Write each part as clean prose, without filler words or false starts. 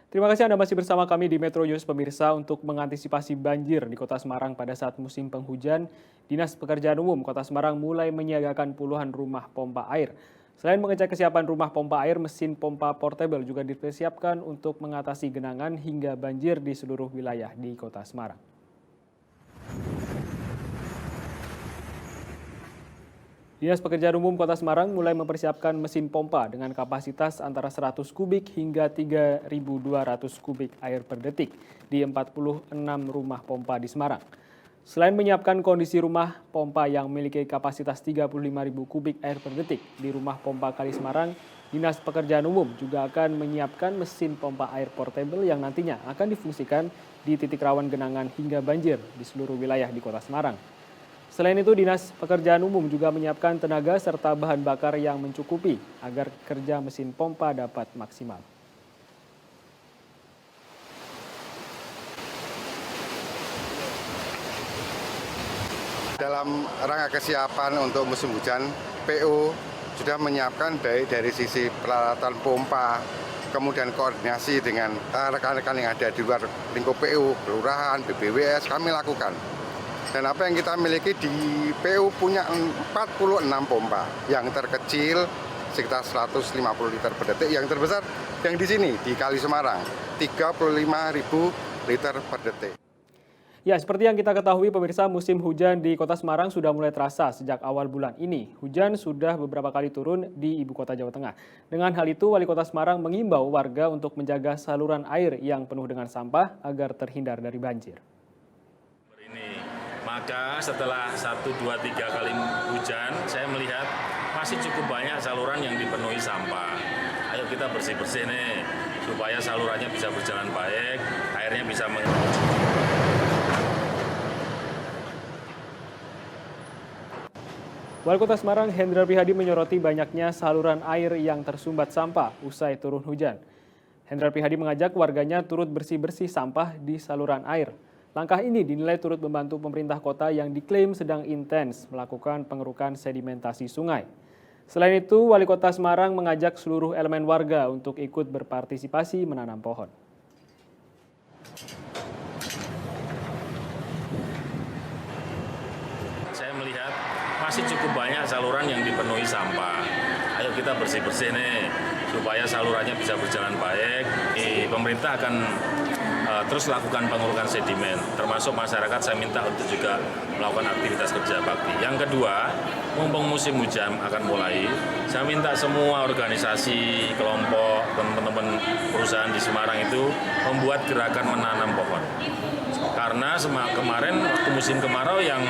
Terima kasih Anda masih bersama kami di Metro News pemirsa. Untuk mengantisipasi banjir di Kota Semarang pada saat musim penghujan, Dinas Pekerjaan Umum Kota Semarang mulai menyiagakan puluhan rumah pompa air. Selain mengecek kesiapan rumah pompa air, mesin pompa portable juga dipersiapkan untuk mengatasi genangan hingga banjir di seluruh wilayah di Kota Semarang. Dinas Pekerjaan Umum Kota Semarang mulai mempersiapkan mesin pompa dengan kapasitas antara 100 kubik hingga 3.200 kubik air per detik di 46 rumah pompa di Semarang. Selain menyiapkan kondisi rumah pompa yang memiliki kapasitas 35.000 kubik air per detik di rumah pompa Kali Semarang, Dinas Pekerjaan Umum juga akan menyiapkan mesin pompa air portable yang nantinya akan difungsikan di titik rawan genangan hingga banjir di seluruh wilayah di Kota Semarang. Selain itu, Dinas Pekerjaan Umum juga menyiapkan tenaga serta bahan bakar yang mencukupi agar kerja mesin pompa dapat maksimal. Dalam rangka kesiapan untuk musim hujan, PU sudah menyiapkan baik dari sisi peralatan pompa, kemudian koordinasi dengan rekan-rekan yang ada di luar lingkup PU, kelurahan, BBWS, kami lakukan. Dan apa yang kita miliki di PU punya 46 pompa, yang terkecil sekitar 150 liter per detik, yang terbesar yang di sini, di Kali Semarang, 35.000 liter per detik. Ya, seperti yang kita ketahui pemirsa, musim hujan di Kota Semarang sudah mulai terasa sejak awal bulan ini. Hujan sudah beberapa kali turun di Ibu Kota Jawa Tengah. Dengan hal itu, Wali Kota Semarang mengimbau warga untuk menjaga saluran air yang penuh dengan sampah agar terhindar dari banjir. Maka setelah 1, 2, 3 kali hujan, saya melihat masih cukup banyak saluran yang dipenuhi sampah. Ayo kita bersih-bersih nih, supaya salurannya bisa berjalan baik, airnya bisa Wali Kota Semarang Hendrar Prihadi menyoroti banyaknya saluran air yang tersumbat sampah usai turun hujan. Hendrar Prihadi mengajak warganya turut bersih-bersih sampah di saluran air. Langkah ini dinilai turut membantu pemerintah kota yang diklaim sedang intens melakukan pengerukan sedimentasi sungai. Selain itu, Wali Kota Semarang mengajak seluruh elemen warga untuk ikut berpartisipasi menanam pohon. Saya melihat masih cukup banyak saluran yang dipenuhi sampah. Ayo kita bersih-bersih nih, supaya salurannya bisa berjalan baik. Pemerintah akan terus lakukan pengurukan sedimen, termasuk masyarakat saya minta untuk juga melakukan aktivitas kerja bakti. Yang kedua, mumpung musim hujan akan mulai, saya minta semua organisasi, kelompok, teman-teman perusahaan di Semarang itu membuat gerakan menanam pohon. Karena kemarin waktu musim kemarau yang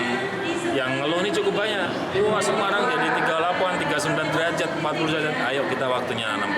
ngeluh ini cukup banyak. Wah, Semarang jadi 38, 39 derajat, 40 derajat. Ayo kita waktunya nanam pohon.